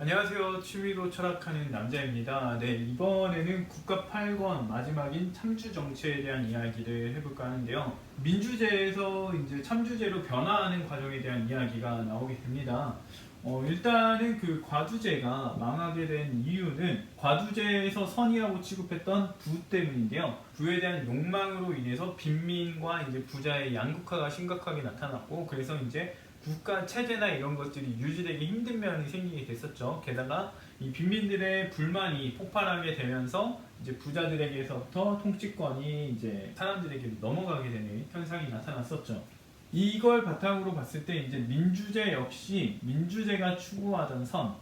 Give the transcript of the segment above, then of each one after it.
안녕하세요. 취미로 철학하는 남자입니다. 네, 이번에는 국가 8권 마지막인 참주 정치에 대한 이야기를 해볼까 하는데요. 민주제에서 이제 참주제로 변화하는 과정에 대한 이야기가 나오게 됩니다. 일단은 그 과두제가 망하게 된 이유는 과두제에서 선이라고 취급했던 부 때문인데요. 부에 대한 욕망으로 인해서 빈민과 이제 부자의 양극화가 심각하게 나타났고, 그래서 이제 국가 체제나 이런 것들이 유지되기 힘든 면이 생기게 됐었죠. 게다가 이 빈민들의 불만이 폭발하게 되면서 이제 부자들에게서부터 통치권이 이제 사람들에게 넘어가게 되는 현상이 나타났었죠. 이걸 바탕으로 봤을 때 이제 민주제 역시 민주제가 추구하던 선,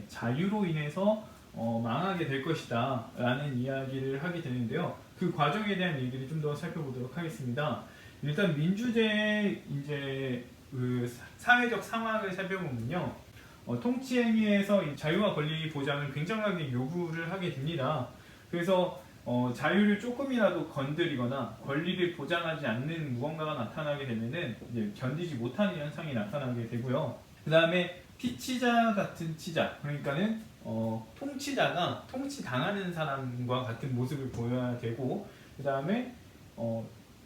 자유로 인해서 망하게 될 것이다 라는 이야기를 하게 되는데요. 그 과정에 대한 얘기를 좀 더 살펴보도록 하겠습니다. 일단 민주제의 이제 그 사회적 상황을 살펴보면요, 통치 행위에서 자유와 권리 보장을 굉장하게 요구를 하게 됩니다. 그래서 자유를 조금이라도 건드리거나 권리를 보장하지 않는 무언가가 나타나게 되면은 이제 견디지 못하는 현상이 나타나게 되고요. 그 다음에 피치자 같은 치자, 그러니까는 통치자가 통치당하는 사람과 같은 모습을 보여야 되고, 그 다음에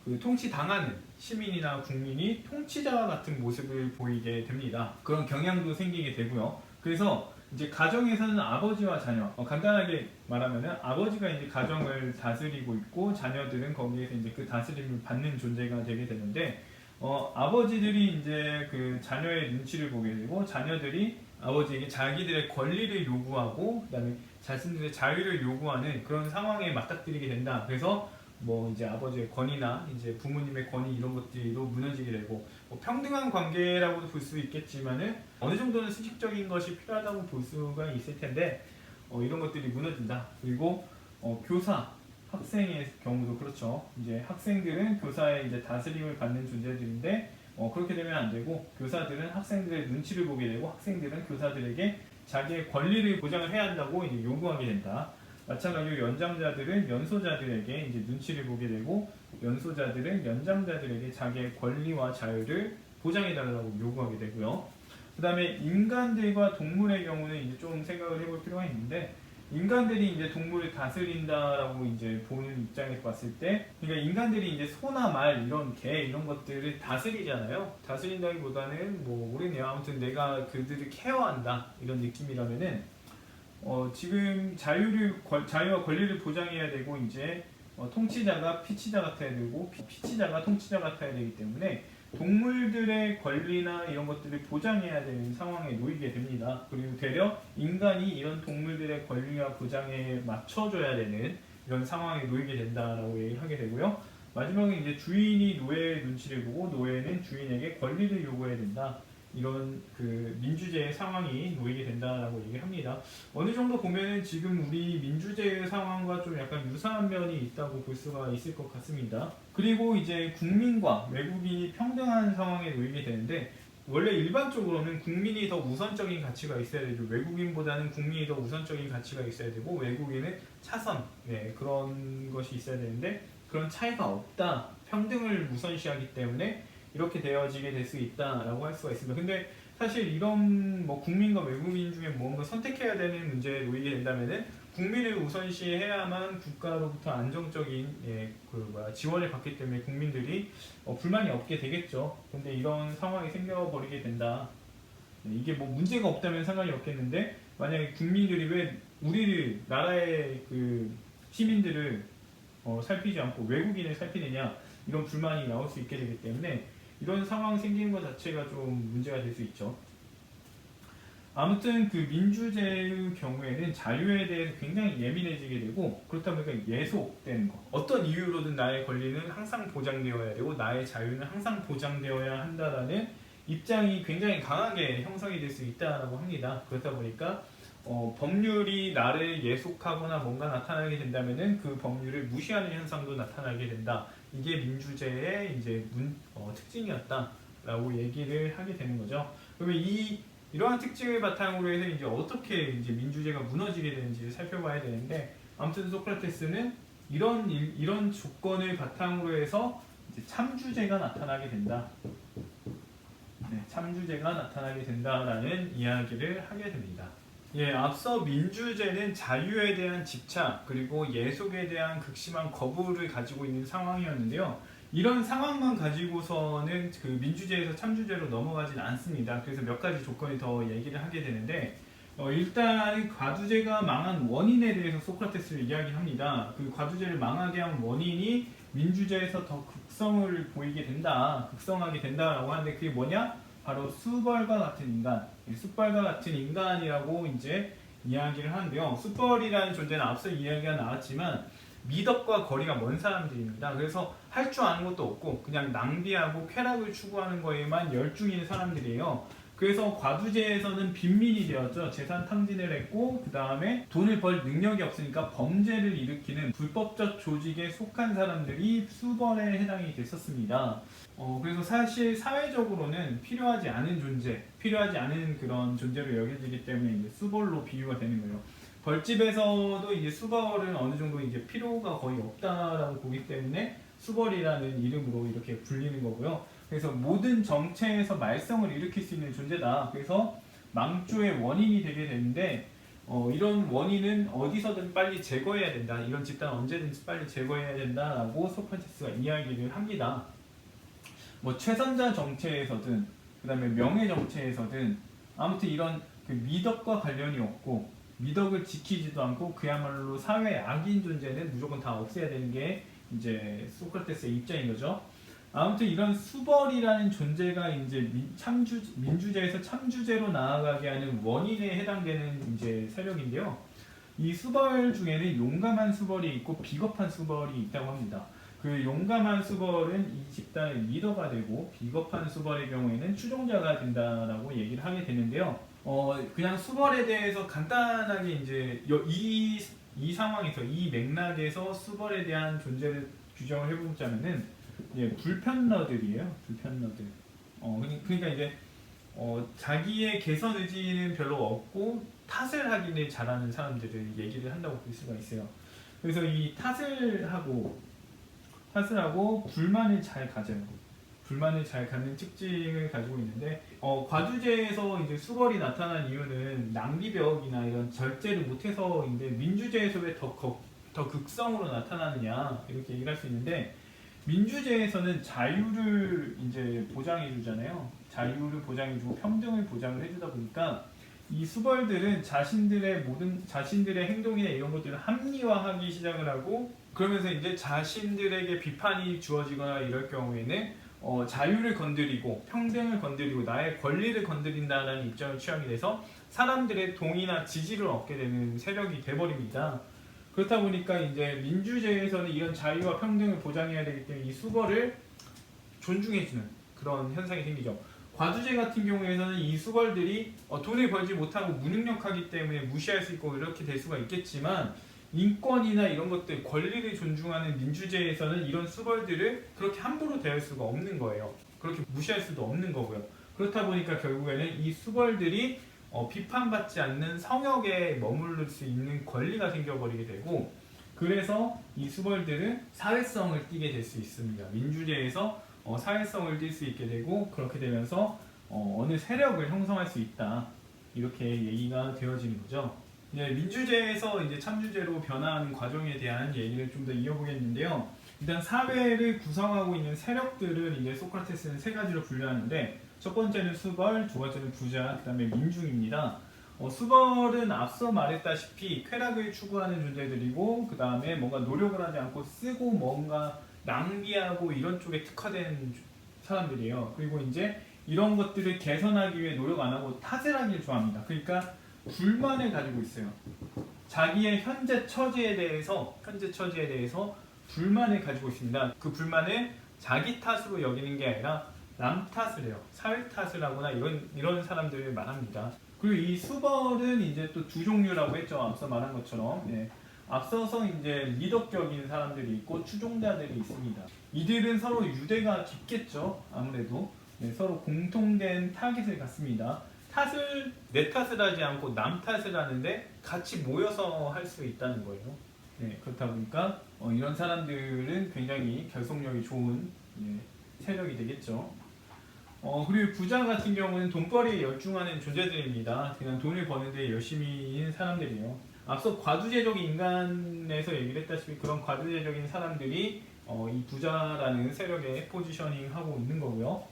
그 통치당하는 시민이나 국민이 통치자와 같은 모습을 보이게 됩니다. 그런 경향도 생기게 되고요. 그래서 이제 가정에서는 아버지와 자녀, 간단하게 말하면은 아버지가 이제 가정을 다스리고 있고 자녀들은 거기에서 이제 그 다스림을 받는 존재가 되게 되는데, 아버지들이 이제 그 자녀의 눈치를 보게 되고 자녀들이 아버지에게 자기들의 권리를 요구하고 그다음에 자신들의 자유를 요구하는 그런 상황에 맞닥뜨리게 된다. 그래서 뭐 이제 아버지의 권위나 이제 부모님의 권위 이런 것들도 무너지게 되고, 평등한 관계라고도 볼 수 있겠지만은 어느 정도는 수직적인 것이 필요하다고 볼 수가 있을 텐데 이런 것들이 무너진다. 그리고 교사, 학생의 경우도 그렇죠. 이제 학생들은 교사의 이제 다스림을 받는 존재들인데 그렇게 되면 안 되고, 교사들은 학생들의 눈치를 보게 되고 학생들은 교사들에게 자기의 권리를 보장을 해야 한다고 이제 요구하게 된다. 마찬가지로 연장자들은 연소자들에게 이제 눈치를 보게 되고, 연소자들은 연장자들에게 자기의 권리와 자유를 보장해달라고 요구하게 되고요. 그 다음에 인간들과 동물의 경우는 이제 좀 생각을 해볼 필요가 있는데, 인간들이 이제 동물을 다스린다라고 이제 보는 입장에서 봤을 때, 그러니까 인간들이 이제 소나 말 이런 개 이런 것들을 다스리잖아요. 다스린다기보다는 뭐 모르네요. 아무튼 내가 그들을 케어한다 이런 느낌이라면은 지금 자유와 권리를 보장해야 되고, 이제 통치자가 피치자 같아야 되고 피치자가 통치자 같아야 되기 때문에 동물들의 권리나 이런 것들을 보장해야 되는 상황에 놓이게 됩니다. 그리고 되려 인간이 이런 동물들의 권리와 보장에 맞춰줘야 되는 이런 상황에 놓이게 된다라고 얘기를 하게 되고요. 마지막에 이제 주인이 노예의 눈치를 보고 노예는 주인에게 권리를 요구해야 된다. 이런 그 민주제의 상황이 놓이게 된다라고 얘기를 합니다. 어느 정도 보면은 지금 우리 민주제의 상황과 좀 약간 유사한 면이 있다고 볼 수가 있을 것 같습니다. 그리고 이제 국민과 외국인이 평등한 상황에 놓이게 되는데, 원래 일반적으로는 국민이 더 우선적인 가치가 있어야 되죠. 외국인보다는 국민이 더 우선적인 가치가 있어야 되고, 외국인은 차선, 그런 것이 있어야 되는데 그런 차이가 없다. 평등을 우선시하기 때문에 이렇게 되어지게 될 수 있다라고 할 수가 있습니다. 근데 사실 이런 뭐 국민과 외국인 중에 뭔가 선택해야 되는 문제에 놓이게 된다면은 국민을 우선시해야만 국가로부터 안정적인 지원을 받기 때문에 국민들이 불만이 없게 되겠죠. 근데 이런 상황이 생겨버리게 된다. 이게 뭐 문제가 없다면 상관이 없겠는데, 만약에 국민들이 왜 우리를 나라의 그 시민들을 살피지 않고 외국인을 살피느냐, 이런 불만이 나올 수 있게 되기 때문에 이런 상황 생기는 것 자체가 좀 문제가 될 수 있죠. 아무튼 그 민주제의 경우에는 자유에 대해서 굉장히 예민해지게 되고, 그렇다 보니까 예속되는 거, 어떤 이유로든 나의 권리는 항상 보장되어야 되고 나의 자유는 항상 보장되어야 한다라는 입장이 굉장히 강하게 형성이 될 수 있다고 합니다. 그렇다 보니까 법률이 나를 예속하거나 뭔가 나타나게 된다면은 그 법률을 무시하는 현상도 나타나게 된다. 이게 민주제의 이제 특징이었다라고 얘기를 하게 되는 거죠. 그러면 이러한 특징을 바탕으로 해서 이제 어떻게 이제 민주제가 무너지게 되는지를 살펴봐야 되는데, 아무튼 소크라테스는 이런 조건을 바탕으로 해서 이제 참주제가 나타나게 된다. 참주제가 나타나게 된다라는 이야기를 하게 됩니다. 예, 앞서 민주제는 자유에 대한 집착 그리고 예속에 대한 극심한 거부를 가지고 있는 상황이었는데요. 이런 상황만 가지고서는 그 민주제에서 참주제로 넘어가진 않습니다. 그래서 몇 가지 조건이 더 얘기를 하게 되는데 일단 과두제가 망한 원인에 대해서 소크라테스를 이야기합니다. 그 과두제를 망하게 한 원인이 민주제에서 더 극성을 보이게 된다, 극성하게 된다라고 하는데 그게 뭐냐? 바로 수벌과 같은 인간, 숫벌과 같은 인간이라고 이제 이야기를 하는데요. 숫벌이라는 존재는 앞서 이야기가 나왔지만 미덕과 거리가 먼 사람들입니다. 그래서 할 줄 아는 것도 없고 그냥 낭비하고 쾌락을 추구하는 거에만 열중인 사람들이에요. 그래서 과두제에서는 빈민이 되었죠. 재산 탕진을 했고 그 다음에 돈을 벌 능력이 없으니까 범죄를 일으키는 불법적 조직에 속한 사람들이 수벌에 해당이 됐었습니다. 그래서 사실 사회적으로는 필요하지 않은 존재, 필요하지 않은 그런 존재로 여겨지기 때문에 이제 수벌로 비유가 되는 거예요. 벌집에서도 이제 수벌은 어느 정도 이제 필요가 거의 없다라고 보기 때문에 수벌이라는 이름으로 이렇게 불리는 거고요. 그래서 모든 정체에서 말썽을 일으킬 수 있는 존재다. 그래서 망조의 원인이 되게 되는데 이런 원인은 어디서든 빨리 제거해야 된다. 이런 집단 언제든지 빨리 제거해야 된다라고 소크라테스가 이야기를 합니다. 뭐 최선자 정체에서든 그 다음에 명예 정체에서든 아무튼 이런 그 미덕과 관련이 없고 미덕을 지키지도 않고 그야말로 사회의 악인 존재는 무조건 다 없애야 되는 게 이제 소크라테스의 입장인 거죠. 아무튼 이런 수벌이라는 존재가 이제 민주제에서 참주제로 나아가게 하는 원인에 해당되는 이제 세력인데요. 이 수벌 중에는 용감한 수벌이 있고 비겁한 수벌이 있다고 합니다. 그 용감한 수벌은 이 집단의 리더가 되고 비겁한 수벌의 경우에는 추종자가 된다라고 얘기를 하게 되는데요. 그냥 수벌에 대해서 간단하게 이제 이 상황에서 이 맥락에서 수벌에 대한 존재를 규정을 해보자면은 불편러들이에요. 불편러들. 그러니까 이제 자기의 개선 의지는 별로 없고 탓을 하기를 잘하는 사람들을 얘기를 한다고 볼 수가 있어요. 그래서 이 탓을 하고 불만을 잘 가져요. 불만을 잘 갖는 특징을 가지고 있는데 과두제에서 이제 수벌이 나타난 이유는 낭비벽이나 이런 절제를 못해서인데 민주제에서 왜 더 극성으로 나타나느냐 이렇게 얘기를 할 수 있는데 민주제에서는 자유를 이제 보장해 주잖아요. 자유를 보장해 주고 평등을 보장을 해주다 보니까 이 수벌들은 자신들의 행동이나 이런 것들을 합리화하기 시작을 하고 그러면서 이제 자신들에게 비판이 주어지거나 이럴 경우에는 자유를 건드리고 평등을 건드리고 나의 권리를 건드린다는 입장을 취하게 돼서 사람들의 동의나 지지를 얻게 되는 세력이 돼버립니다. 그렇다 보니까 이제 민주제에서는 이런 자유와 평등을 보장해야 되기 때문에 이 수벌을 존중해주는 그런 현상이 생기죠. 과두제 같은 경우에는 이 수벌들이 돈을 벌지 못하고 무능력하기 때문에 무시할 수 있고 이렇게 될 수가 있겠지만 인권이나 이런 것들 권리를 존중하는 민주제에서는 이런 수벌들을 그렇게 함부로 대할 수가 없는 거예요. 그렇게 무시할 수도 없는 거고요. 그렇다 보니까 결국에는 이 수벌들이 비판받지 않는 성역에 머무를 수 있는 권리가 생겨버리게 되고 그래서 이 수벌들은 사회성을 띠게 될 수 있습니다. 민주제에서 사회성을 띌 수 있게 되고 그렇게 되면서 어느 세력을 형성할 수 있다 이렇게 얘기가 되어지는 거죠. 민주제에서 이제 참주제로 변화하는 과정에 대한 얘기를 좀 더 이어보겠는데요. 일단 사회를 구성하고 있는 세력들을 이제 소크라테스는 세 가지로 분류하는데 첫 번째는 수벌, 두 번째는 부자, 그 다음에 민중입니다. 수벌은 앞서 말했다시피 쾌락을 추구하는 존재들이고 그 다음에 뭔가 노력을 하지 않고 쓰고 뭔가 낭비하고 이런 쪽에 특화된 사람들이에요. 그리고 이제 이런 것들을 개선하기 위해 노력 안 하고 탓을 하길 좋아합니다. 그러니까 불만을 가지고 있어요. 자기의 현재 처지에 대해서 불만을 가지고 있습니다. 그 불만을 자기 탓으로 여기는 게 아니라 남 탓을 해요. 사회 탓을 하거나 이런 사람들을 말합니다. 그리고 이 수벌은 이제 또 두 종류라고 했죠. 앞서 말한 것처럼. 앞서서 이제 리더격인 사람들이 있고 추종자들이 있습니다. 이들은 서로 유대가 깊겠죠. 아무래도 서로 공통된 타깃을 갖습니다. 내 탓을 하지 않고 남 탓을 하는데 같이 모여서 할 수 있다는 거예요. 그렇다 보니까 이런 사람들은 굉장히 결속력이 좋은 세력이 되겠죠. 그리고 부자 같은 경우는 돈벌이에 열중하는 존재들입니다. 그냥 돈을 버는데 열심히인 사람들이에요. 앞서 과두제적 인간에서 얘기를 했다시피 그런 과두제적인 사람들이 이 부자라는 세력에 포지셔닝 하고 있는 거고요.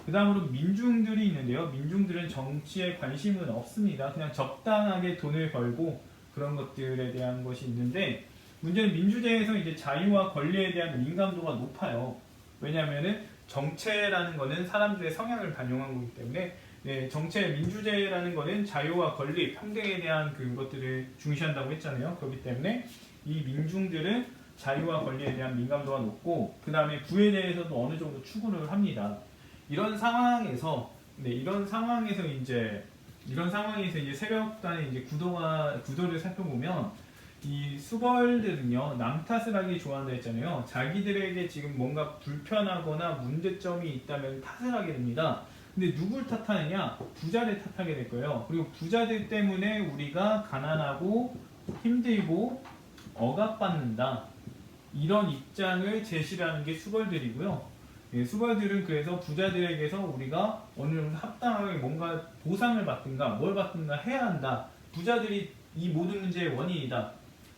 그 다음으로 민중들이 있는데요. 민중들은 정치에 관심은 없습니다. 그냥 적당하게 돈을 벌고 그런 것들에 대한 것이 있는데, 문제는 민주제에서 이제 자유와 권리에 대한 민감도가 높아요. 왜냐하면은 정체라는 거는 사람들의 성향을 반영한 거기 때문에, 네, 정체 민주제라는 거는 자유와 권리, 평등에 대한 그것들을 중시한다고 했잖아요. 그렇기 때문에 이 민중들은 자유와 권리에 대한 민감도가 높고, 그 다음에 부에 대해서도 어느 정도 추구를 합니다. 이런 상황에서 이제 세력 간의 이제 구도를 살펴보면, 이 수벌들은요, 남 탓을 하기 좋아한다 했잖아요. 자기들에게 지금 뭔가 불편하거나 문제점이 있다면 탓을 하게 됩니다. 근데 누굴 탓하느냐? 부자를 탓하게 될 거예요. 그리고 부자들 때문에 우리가 가난하고 힘들고 억압받는다, 이런 입장을 제시하는 게 수벌들이고요. 예, 수벌들은 그래서 부자들에게서 우리가 어느 정도 합당하게 뭔가 보상을 받든가 뭘 받든가 해야 한다, 부자들이 이 모든 문제의 원인이다,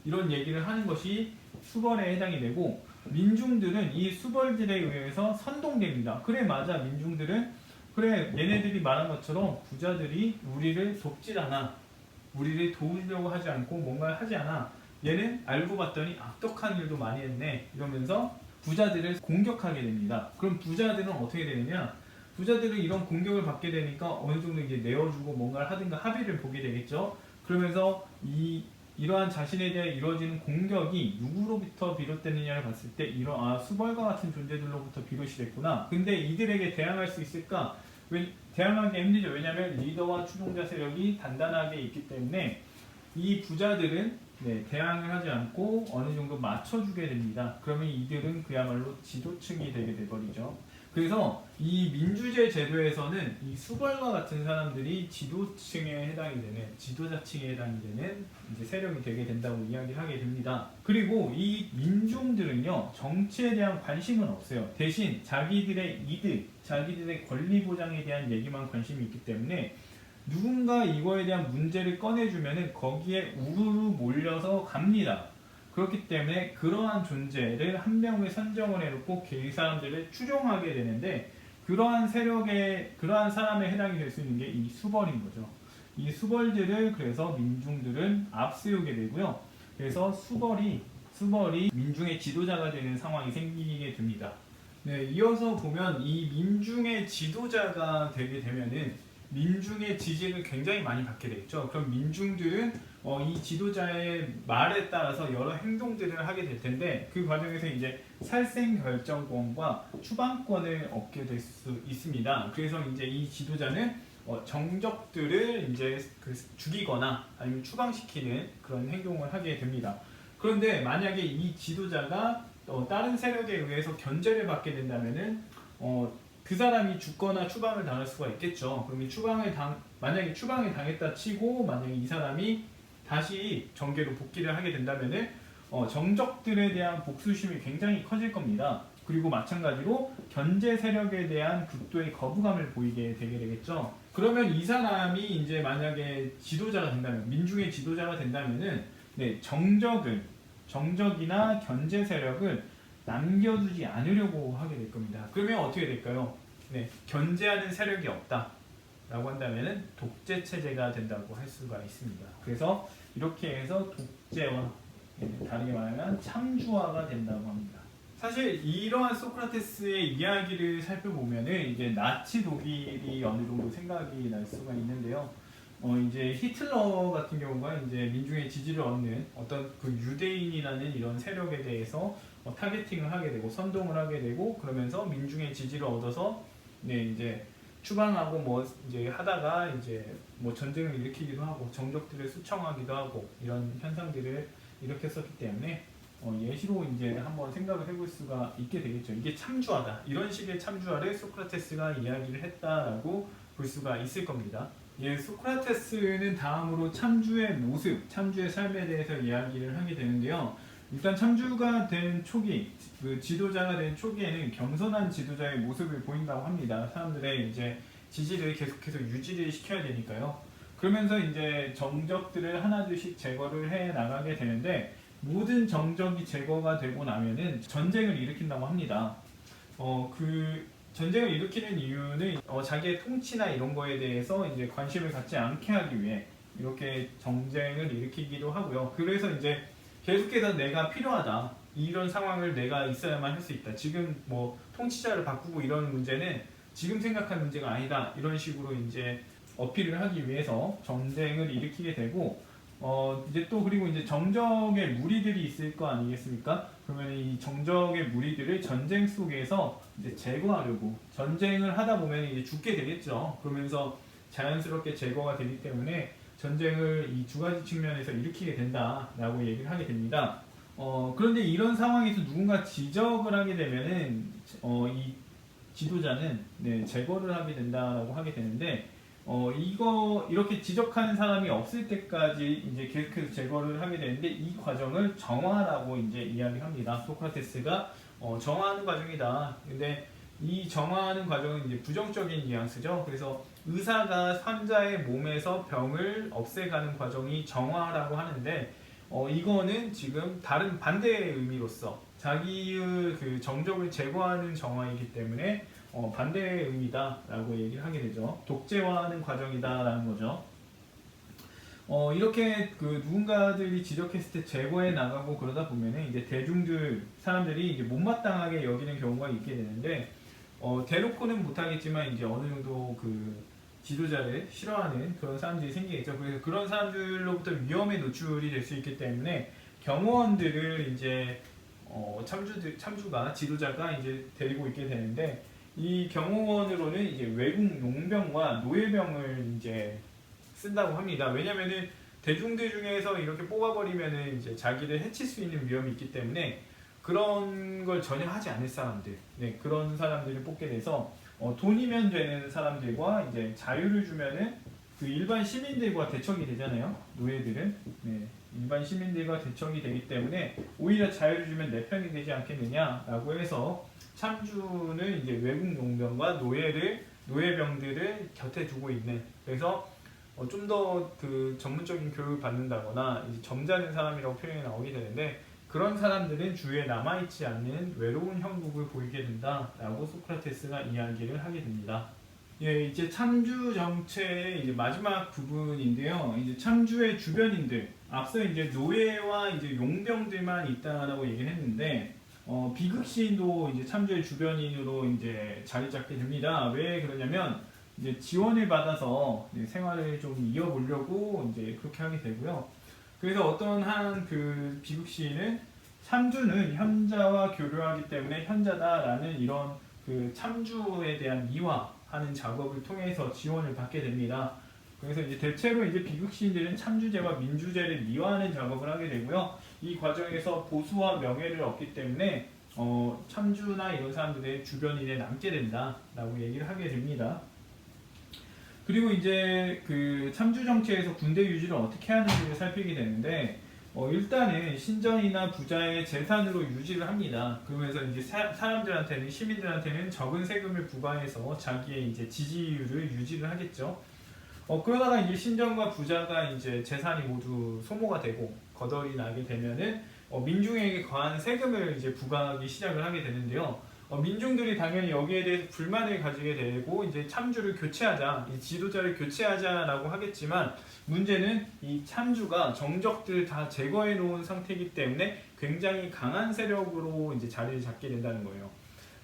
이런 얘기를 하는 것이 수벌에 해당이 되고, 민중들은 이 수벌들에 의해서 선동됩니다. 그래, 맞아, 민중들은 그래, 얘네들이 말한 것처럼 부자들이 우리를 돕질 않아, 우리를 도우려고 하지 않고 뭔가를 하지 않아, 얘는 알고 봤더니 악독한 일도 많이 했네, 이러면서 부자들을 공격하게 됩니다. 그럼 부자들은 어떻게 되느냐? 부자들은 이런 공격을 받게 되니까 어느 정도 이제 내어주고 뭔가를 하든가 합의를 보게 되겠죠. 그러면서 이러한 자신에 대해 이루어지는 공격이 누구로부터 비롯되느냐를 봤을 때 수벌과 같은 존재들로부터 비롯이 됐구나. 근데 이들에게 대항할 수 있을까? 대항하기 힘들죠. 왜냐하면 리더와 추종자 세력이 단단하게 있기 때문에 이 부자들은 대항을 하지 않고 어느 정도 맞춰주게 됩니다. 그러면 이들은 그야말로 지도층이 되게 돼버리죠. 그래서 이 민주제 제도에서는 이 수벌과 같은 사람들이 지도층에 해당이 되는, 지도자층에 해당이 되는 이제 세력이 되게 된다고 이야기를 하게 됩니다. 그리고 이 민중들은요, 정치에 대한 관심은 없어요. 대신 자기들의 이득, 자기들의 권리 보장에 대한 얘기만 관심이 있기 때문에 누군가 이거에 대한 문제를 꺼내주면은 거기에 우르르 몰려서 갑니다. 그렇기 때문에 그러한 존재를 한 명을 선정을 해놓고 그 사람들을 추종하게 되는데, 그러한 사람에 해당이 될 수 있는 게 이 수벌인 거죠. 이 수벌들을 그래서 민중들은 앞세우게 되고요. 그래서 수벌이 민중의 지도자가 되는 상황이 생기게 됩니다. 네, 이어서 보면 이 민중의 지도자가 되게 되면은 민중의 지지를 굉장히 많이 받게 되겠죠. 그럼 민중들은 이 지도자의 말에 따라서 여러 행동들을 하게 될 텐데, 그 과정에서 이제 살생결정권과 추방권을 얻게 될 수 있습니다. 그래서 이제 이 지도자는 정적들을 이제 죽이거나 아니면 추방시키는 그런 행동을 하게 됩니다. 그런데 만약에 이 지도자가 다른 세력에 의해서 견제를 받게 된다면은 그 사람이 죽거나 추방을 당할 수가 있겠죠. 그러면 만약에 추방을 당했다 치고 만약에 이 사람이 다시 정계로 복귀를 하게 된다면은 정적들에 대한 복수심이 굉장히 커질 겁니다. 그리고 마찬가지로 견제 세력에 대한 극도의 거부감을 보이게 되게 되겠죠. 그러면 이 사람이 이제 만약에 지도자가 된다면, 민중의 지도자가 된다면은 정적이나 견제 세력을 남겨두지 않으려고 하게 될 겁니다. 그러면 어떻게 될까요? 견제하는 세력이 없다라고 한다면은 독재 체제가 된다고 할 수가 있습니다. 그래서 이렇게 해서 독재와 다르게 말하면 참주화가 된다고 합니다. 사실 이러한 소크라테스의 이야기를 살펴보면은 이제 나치 독일이 어느 정도 생각이 날 수가 있는데요. 이제 히틀러 같은 경우가 이제 민중의 지지를 얻는 어떤 그 유대인이라는 이런 세력에 대해서 타겟팅을 하게 되고 선동을 하게 되고, 그러면서 민중의 지지를 얻어서 이제 추방하고 이제 하다가 이제 전쟁을 일으키기도 하고 정적들을 수청하기도 하고 이런 현상들을 일으켰었기 때문에 예시로 이제 한번 생각을 해볼 수가 있게 되겠죠. 이게 참주화다, 이런 식의 참주화를 소크라테스가 이야기를 했다라고 볼 수가 있을 겁니다. 소크라테스는 다음으로 참주의 모습, 참주의 삶에 대해서 이야기를 하게 되는데요. 일단 참주가 된 초기, 그 지도자가 된 초기에는 겸손한 지도자의 모습을 보인다고 합니다. 사람들의 이제 지지를 계속해서 유지를 시켜야 되니까요. 그러면서 이제 정적들을 하나둘씩 제거를 해 나가게 되는데, 모든 정적이 제거가 되고 나면은 전쟁을 일으킨다고 합니다. 그 전쟁을 일으키는 이유는 자기의 통치나 이런 거에 대해서 이제 관심을 갖지 않게 하기 위해 이렇게 정쟁을 일으키기도 하고요. 그래서 이제 계속해서 내가 필요하다, 이런 상황을 내가 있어야만 할 수 있다, 지금 뭐 통치자를 바꾸고 이런 문제는 지금 생각할 문제가 아니다, 이런 식으로 이제 어필을 하기 위해서 전쟁을 일으키게 되고, 이제 또 그리고 이제 정적의 무리들이 있을 거 아니겠습니까? 그러면 이 정적의 무리들을 전쟁 속에서 이제 제거하려고, 전쟁을 하다 보면 이제 죽게 되겠죠. 그러면서 자연스럽게 제거가 되기 때문에 전쟁을 이 두 가지 측면에서 일으키게 된다라고 얘기를 하게 됩니다. 그런데 이런 상황에서 누군가 지적을 하게 되면은 이 지도자는 제거를 하게 된다라고 하게 되는데, 이거 이렇게 지적하는 사람이 없을 때까지 이제 계속해서 제거를 하게 되는데, 이 과정을 정화라고 이제 이야기합니다. 소크라테스가 정화하는 과정이다. 근데 이 정화하는 과정은 이제 부정적인 뉘앙스죠. 그래서 의사가 환자의 몸에서 병을 없애가는 과정이 정화라고 하는데, 이거는 지금 다른 반대의 의미로서 자기의 그 정적을 제거하는 정화이기 때문에 반대의 의미다라고 얘기를 하게 되죠. 독재화하는 과정이다라는 거죠. 이렇게 그 누군가들이 지적했을 때 제거해 나가고 그러다 보면은 이제 대중들, 사람들이 이제 못마땅하게 여기는 경우가 있게 되는데, 대놓고는 못하겠지만 이제 어느 정도 그 지도자를 싫어하는 그런 사람들이 생기겠죠. 그래서 그런 사람들로부터 위험에 노출이 될 수 있기 때문에 경호원들을 이제 참주가, 지도자가 이제 데리고 있게 되는데, 이 경호원으로는 이제 외국 농병과 노예병을 이제 쓴다고 합니다. 왜냐면은 대중들 중에서 이렇게 뽑아버리면은 이제 자기를 해칠 수 있는 위험이 있기 때문에 그런 걸 전혀 하지 않을 사람들, 그런 사람들을 뽑게 돼서 돈이면 되는 사람들과 이제 자유를 주면은 그 일반 시민들과 대척이 되잖아요. 노예들은 일반 시민들과 대척이 되기 때문에 오히려 자유를 주면 내 편이 되지 않겠느냐라고 해서 참주는 이제 외국 농병과 노예병들을 곁에 두고 있는, 그래서 좀 더 그 전문적인 교육을 받는다거나 이제 점잖은 사람이라고 표현이 나오게 되는데, 그런 사람들은 주위에 남아있지 않는 외로운 형국을 보이게 된다라고 소크라테스가 이야기를 하게 됩니다. 예, 이제 참주 정체의 이제 마지막 부분인데요. 이제 참주의 주변인들, 앞서 이제 노예와 이제 용병들만 있다라고 얘기를 했는데, 비극시인도 이제 참주의 주변인으로 이제 자리 잡게 됩니다. 왜 그러냐면 이제 지원을 받아서 이제 생활을 좀 이어보려고 이제 그렇게 하게 되고요. 그래서 어떤 한 그 비극시인은 참주는 현자와 교류하기 때문에 현자다라는 이런 그 참주에 대한 미화하는 작업을 통해서 지원을 받게 됩니다. 그래서 이제 대체로 이제 비극시인들은 참주제와 민주제를 미화하는 작업을 하게 되고요. 이 과정에서 보수와 명예를 얻기 때문에 참주나 이런 사람들의 주변인에 남게 된다라고 얘기를 하게 됩니다. 그리고 이제 그 참주 정치에서 군대 유지를 어떻게 하는지를 살피게 되는데, 일단은 신전이나 부자의 재산으로 유지를 합니다. 그러면서 이제 사람들한테는, 시민들한테는 적은 세금을 부과해서 자기의 이제 지지율을 유지를 하겠죠. 그러다가 이제 신전과 부자가 이제 재산이 모두 소모가 되고 거덜이 나게 되면은 민중에게 과한 세금을 이제 부과하기 시작을 하게 되는데요. 민중들이 당연히 여기에 대해서 불만을 가지게 되고 이제 참주를 교체하자, 이 지도자를 교체하자라고 하겠지만, 문제는 이 참주가 정적들을 다 제거해 놓은 상태이기 때문에 굉장히 강한 세력으로 이제 자리를 잡게 된다는 거예요.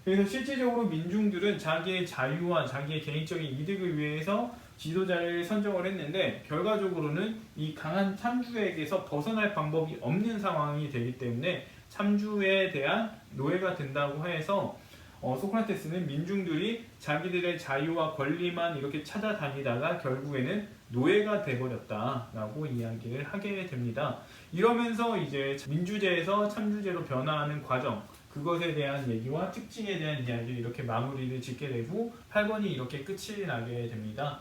그래서 실질적으로 민중들은 자기의 자유와 자기의 개인적인 이득을 위해서 지도자를 선정을 했는데, 결과적으로는 이 강한 참주에게서 벗어날 방법이 없는 상황이 되기 때문에 참주에 대한 노예가 된다고 해서 소크라테스는 민중들이 자기들의 자유와 권리만 이렇게 찾아다니다가 결국에는 노예가 돼버렸다라고 이야기를 하게 됩니다. 이러면서 이제 민주제에서 참주제로 변화하는 과정, 그것에 대한 얘기와 특징에 대한 이야기를 이렇게 마무리를 짓게 되고 8권이 이렇게 끝이 나게 됩니다.